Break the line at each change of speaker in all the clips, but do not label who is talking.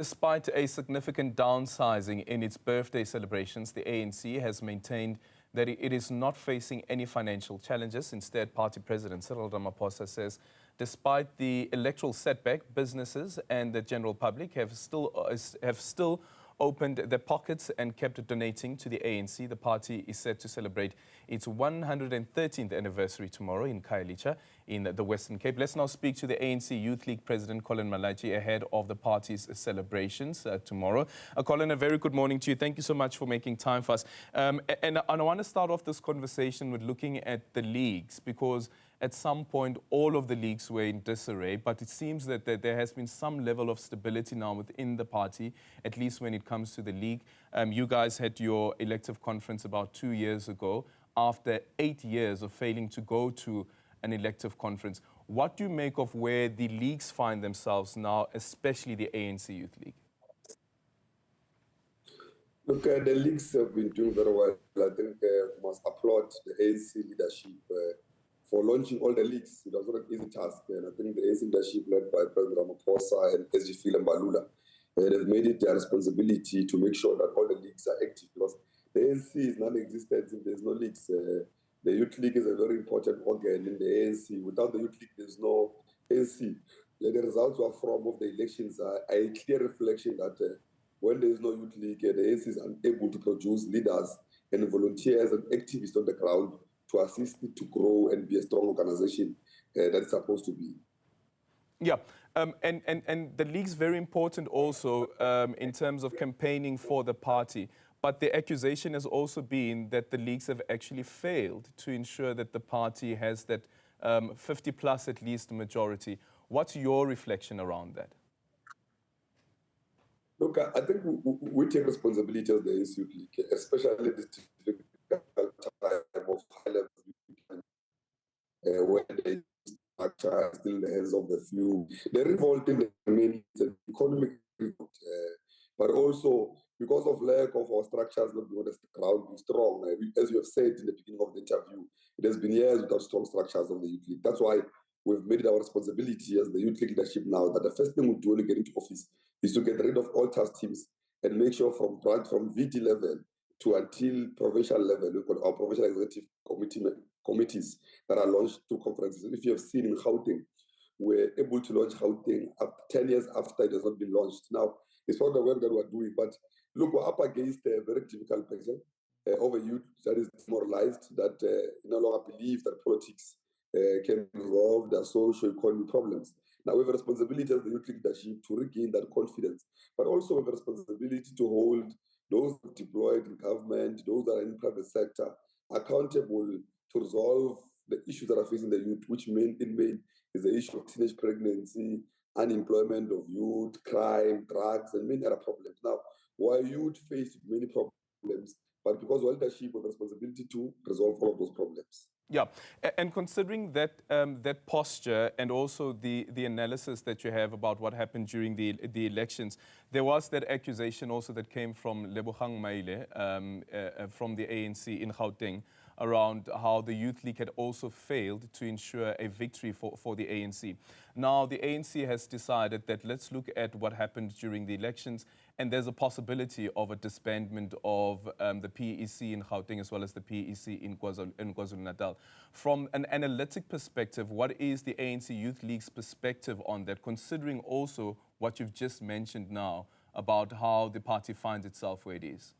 Despite a significant downsizing in its birthday celebrations, the ANC has maintained that it is not facing any financial challenges. Instead, party president Cyril Ramaphosa says despite the electoral setback, businesses and the general public have still opened their pockets and kept donating to the ANC. The party is set to celebrate its 113th anniversary tomorrow in Khayelitsha in the Western Cape. Let's now speak to the ANC Youth League President Colin Malachi ahead of the party's celebrations tomorrow. Colin, a very good morning to you. Thank you so much for making time for us. And I want to start off this conversation with looking at the leagues, because at some point, all of the leagues were in disarray, but it seems that there has been some level of stability now within the party, at least when it comes to the league. You guys had your elective conference about 2 years ago, after 8 years of failing to go to an elective conference. What do you make of where the leagues find themselves now, especially the ANC Youth League?
Look, the leagues have been doing very well. I think we must applaud the ANC leadership for launching all the leagues. It was not an easy task, and I think the ANC leadership led by President Ramaphosa and SG Phil Mbalula have made it their responsibility to make sure that all the leagues are active, because the ANC is non-existent if there's no leagues. The Youth League is a very important organ in the ANC. Without the Youth League, there's no ANC. The results of the elections are a clear reflection that when there is no Youth League, the ANC is unable to produce leaders and volunteers and activists on the ground to assist it to grow and be a strong organization that it's supposed to be.
Yeah, and the league's very important also in terms of campaigning for the party. But the accusation has also been that the leagues have actually failed to ensure that the party has that 50 plus at least majority. What's your reflection around that?
Look, I think we take responsibility as the ANC Youth League, especially this difficult time of high level where the structure is still in the hands of the few. The revolt in the main is an economic revolt, but also because of lack of our structures not being on the ground being strong. As you have said in the beginning of the interview, it has been years without strong structures of the Youth League. That's why we've made it our responsibility as the Youth League leadership now that the first thing we do when we get into office is to get rid of all task teams and make sure from VT level to until provincial level, we've got our provincial executive committees that are launched through conferences. And if you have seen in Gauteng, we're able to launch Gauteng up 10 years after it has not been launched. Now, it's not the work that we're doing, but look, we're up against a very difficult person of a youth that is demoralized, that no longer believes that politics can resolve their socio-economic problems. Now, we have a responsibility as the youth leadership to regain that confidence, but also we have a responsibility to hold those deployed in government, those that are in the private sector, accountable to resolve the issues that are facing the youth, which in main is the issue of teenage pregnancy, unemployment of youth, crime, drugs, and many other problems. Now, while youth face many problems, but because of leadership, we have a responsibility to resolve all of those problems.
Yeah, and considering that that posture and also the analysis that you have about what happened during the elections, there was that accusation also that came from Lebogang Maile from the ANC in Gauteng around how the Youth League had also failed to ensure a victory for the ANC. Now, the ANC has decided that let's look at what happened during the elections, and there's a possibility of a disbandment of the PEC in Gauteng as well as the PEC in KwaZulu-Natal. From an analytic perspective, what is the ANC Youth League's perspective on that, considering also what you've just mentioned now about how the party finds itself where it is?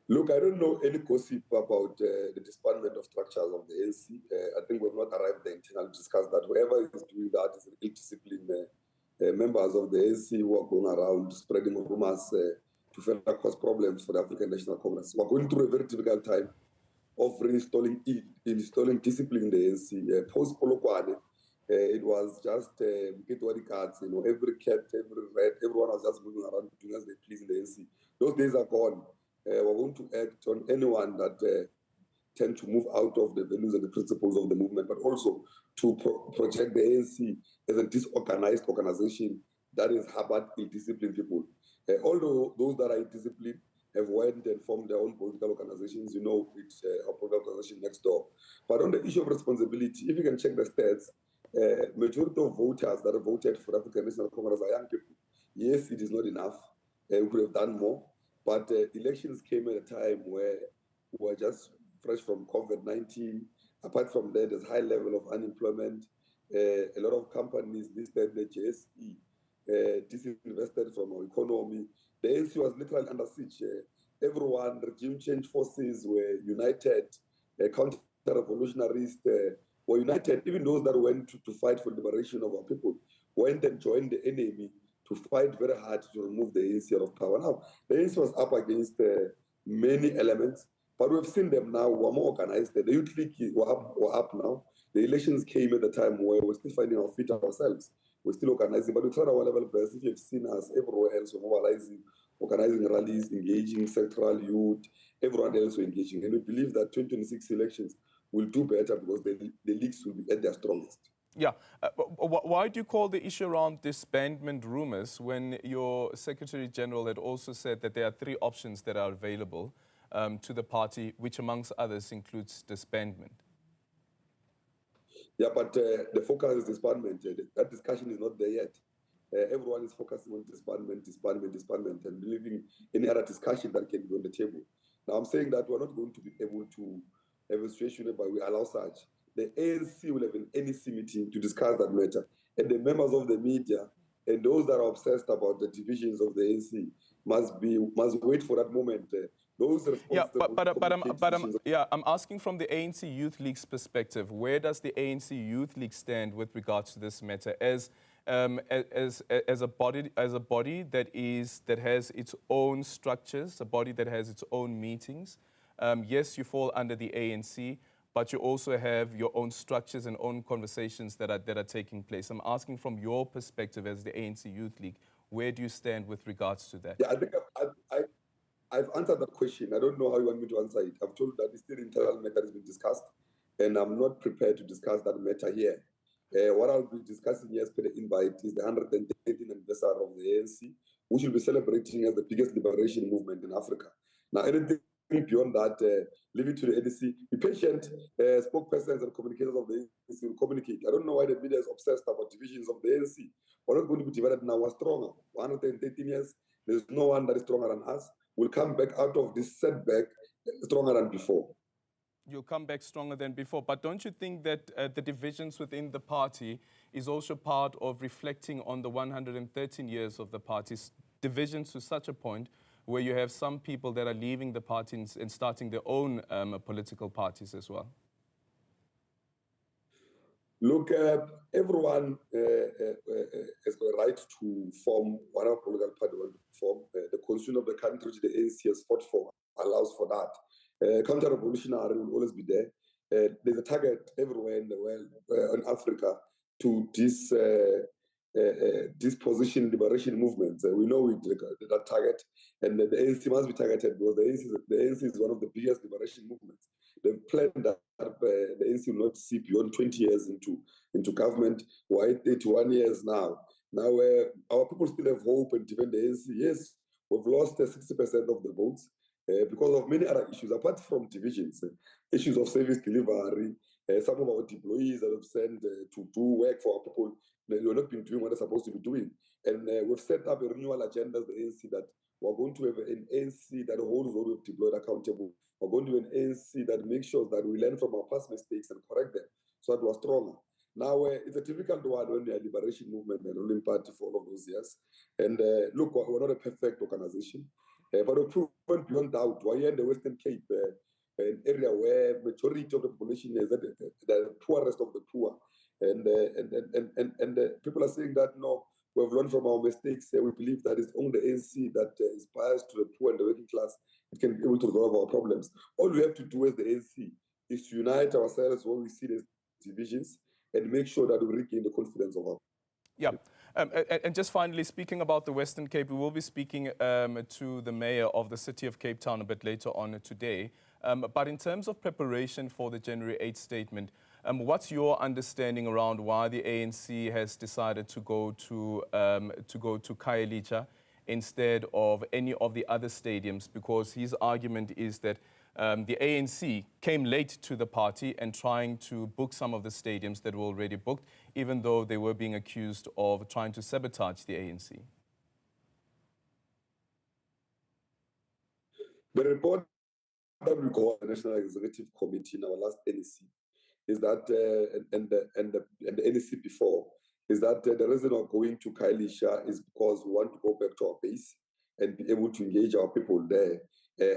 Look, I don't know any gossip about the disbandment of structures of the ANC. I think we've not arrived there to discuss that. Whoever is doing that is ill-disciplined members of the ANC who are going around spreading rumors to further cause problems for the African National Congress. We're going through a very difficult time of installing discipline in the ANC. Post-Polokwane, it was just get what it cards, every cat, every rat, everyone was just moving around doing as they please in the ANC. Those days are gone. We're going to act on anyone that tend to move out of the values and the principles of the movement, but also to project the ANC as a disorganized organization that is harbored ill-disciplined people. Although those that are ill-disciplined have went and formed their own political organizations, it's a political organization next door. But on the issue of responsibility, if you can check the stats, majority of voters that voted for African National Congress are young people. Yes, it is not enough. We could have done more. But elections came at a time where we were just fresh from COVID-19. Apart from that, there's high level of unemployment. A lot of companies listed the JSE, disinvested from our economy. The ANC was literally under siege. Everyone, regime change forces were united. Counter-revolutionaries were united. Even those that went to fight for liberation of our people went and joined the enemy to fight very hard to remove the ANC out of power. Now, the ANC was up against many elements, but we've seen them now who are more organized. The youth league were up now. The elections came at a time where we're still finding our feet ourselves. We're still organizing, but we try our level best. If you've seen us everywhere else, we're mobilizing, organizing rallies, engaging sectoral youth, everyone else we're engaging. And we believe that 2026 elections will do better because the leagues will be at their strongest.
Yeah. Why do you call the issue around disbandment rumors when your Secretary General had also said that there are 3 options that are available to the party, which amongst others includes disbandment?
Yeah, but the focus is disbandment. That discussion is not there yet. Everyone is focusing on disbandment, and leaving any other discussion that can be on the table. Now, I'm saying that we're not going to be able to have a situation whereby we allow such. The ANC will have an NEC meeting to discuss that matter, and the members of the media and those that are obsessed about the divisions of the ANC must wait for that moment. Those responsible
I'm asking from the ANC Youth League's perspective. Where does the ANC Youth League stand with regards to this matter as a body that has its own structures, a body that has its own meetings? Yes, you fall under the ANC, but you also have your own structures and own conversations that are taking place. I'm asking from your perspective as the ANC Youth League, where do you stand with regards to that?
Yeah, I think I've answered that question. I don't know how you want me to answer it. I've told that it's still internal matter has been discussed, and I'm not prepared to discuss that matter here. What I'll be discussing here as per the invite is the 113th anniversary of the ANC, which will be celebrating as the biggest liberation movement in Africa. Now, anything beyond that, leave it to the ANC. Be patient. Spokespersons and communicators of the ANC will communicate. I don't know why the media is obsessed about divisions of the ANC. We're not going to be divided now. We're stronger. 113 years. There's no one that is stronger than us. We'll come back out of this setback stronger than before.
You'll come back stronger than before. But don't you think that the divisions within the party is also part of reflecting on the 113 years of the party's divisions to such a point where you have some people that are leaving the party and starting their own political parties as well?
Look, everyone has got a right to form whatever political party they want to form. The constitution of the country, which the ANC has fought for, allows for that. Counter-revolutionary will always be there. There's a target everywhere in the world, in Africa, to disposition liberation movements. We know that target, and the ANC must be targeted because the ANC is one of the biggest liberation movements. They've planned that the ANC will not see beyond 20 years into government. We're at 81 years now. Now, our people still have hope and defend the ANC. Yes, we've lost 60% of the votes because of many other issues, apart from divisions, issues of service delivery. Some of our employees that have sent to do work for our people, they've not been doing what they're supposed to be doing. And we've set up a renewal agenda as the ANC that we're going to have an ANC that holds all we've deployed accountable. We're going to have an ANC that makes sure that we learn from our past mistakes and correct them so that we're stronger. Now, it's a difficult one when you're a liberation movement and ruling party for all of those years. And look, we're not a perfect organization, but we're proven beyond doubt. We're here in the Western Cape, an area where majority of the population is the poorest of the poor. And people are saying that, no, we've learned from our mistakes. We believe that it's only the ANC that is biased to the poor and the working class. It can be able to resolve our problems. All we have to do as the ANC is to unite ourselves when we see these divisions and make sure that we regain the confidence of our
people. Yeah. And just finally, speaking about the Western Cape, we will be speaking to the mayor of the city of Cape Town a bit later on today. But in terms of preparation for the January 8th statement, what's your understanding around why the ANC has decided to go to Khayelitsha instead of any of the other stadiums? Because his argument is that the ANC came late to the party and trying to book some of the stadiums that were already booked, even though they were being accused of trying to sabotage the ANC.
The report that we got the National Executive Committee in our last NEC is that, and the NEC before, is that the reason of going to Khayelitsha is because we want to go back to our base and be able to engage our people there.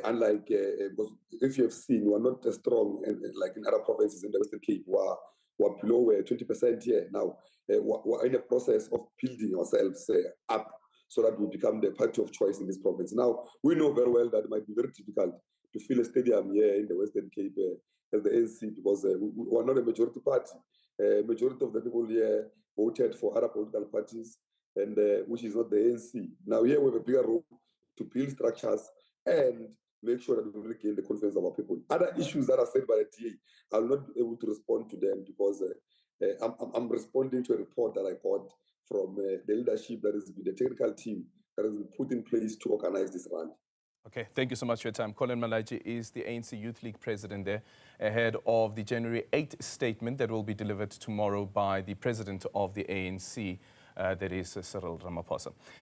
Unlike, because if you have seen, we are not as strong like in other provinces in the Western Cape, we're below 20% here. Now, we're in the process of building ourselves up so that we become the party of choice in this province. Now, we know very well that it might be very difficult to fill a stadium here in the Western Cape as the ANC because we are not a majority party. Majority of the people here voted for other political parties, and which is not the ANC. Now here we have a bigger role to build structures and make sure that we regain the confidence of our people. Other issues that are said by the DA, I'll not be able to respond to them because I'm responding to a report that I got from the leadership, that is the technical team that has been put in place to organize this rally.
Okay, thank you so much for your time. Colin Malachi is the ANC Youth League president there, ahead of the January 8th statement that will be delivered tomorrow by the president of the ANC, that is Cyril Ramaphosa.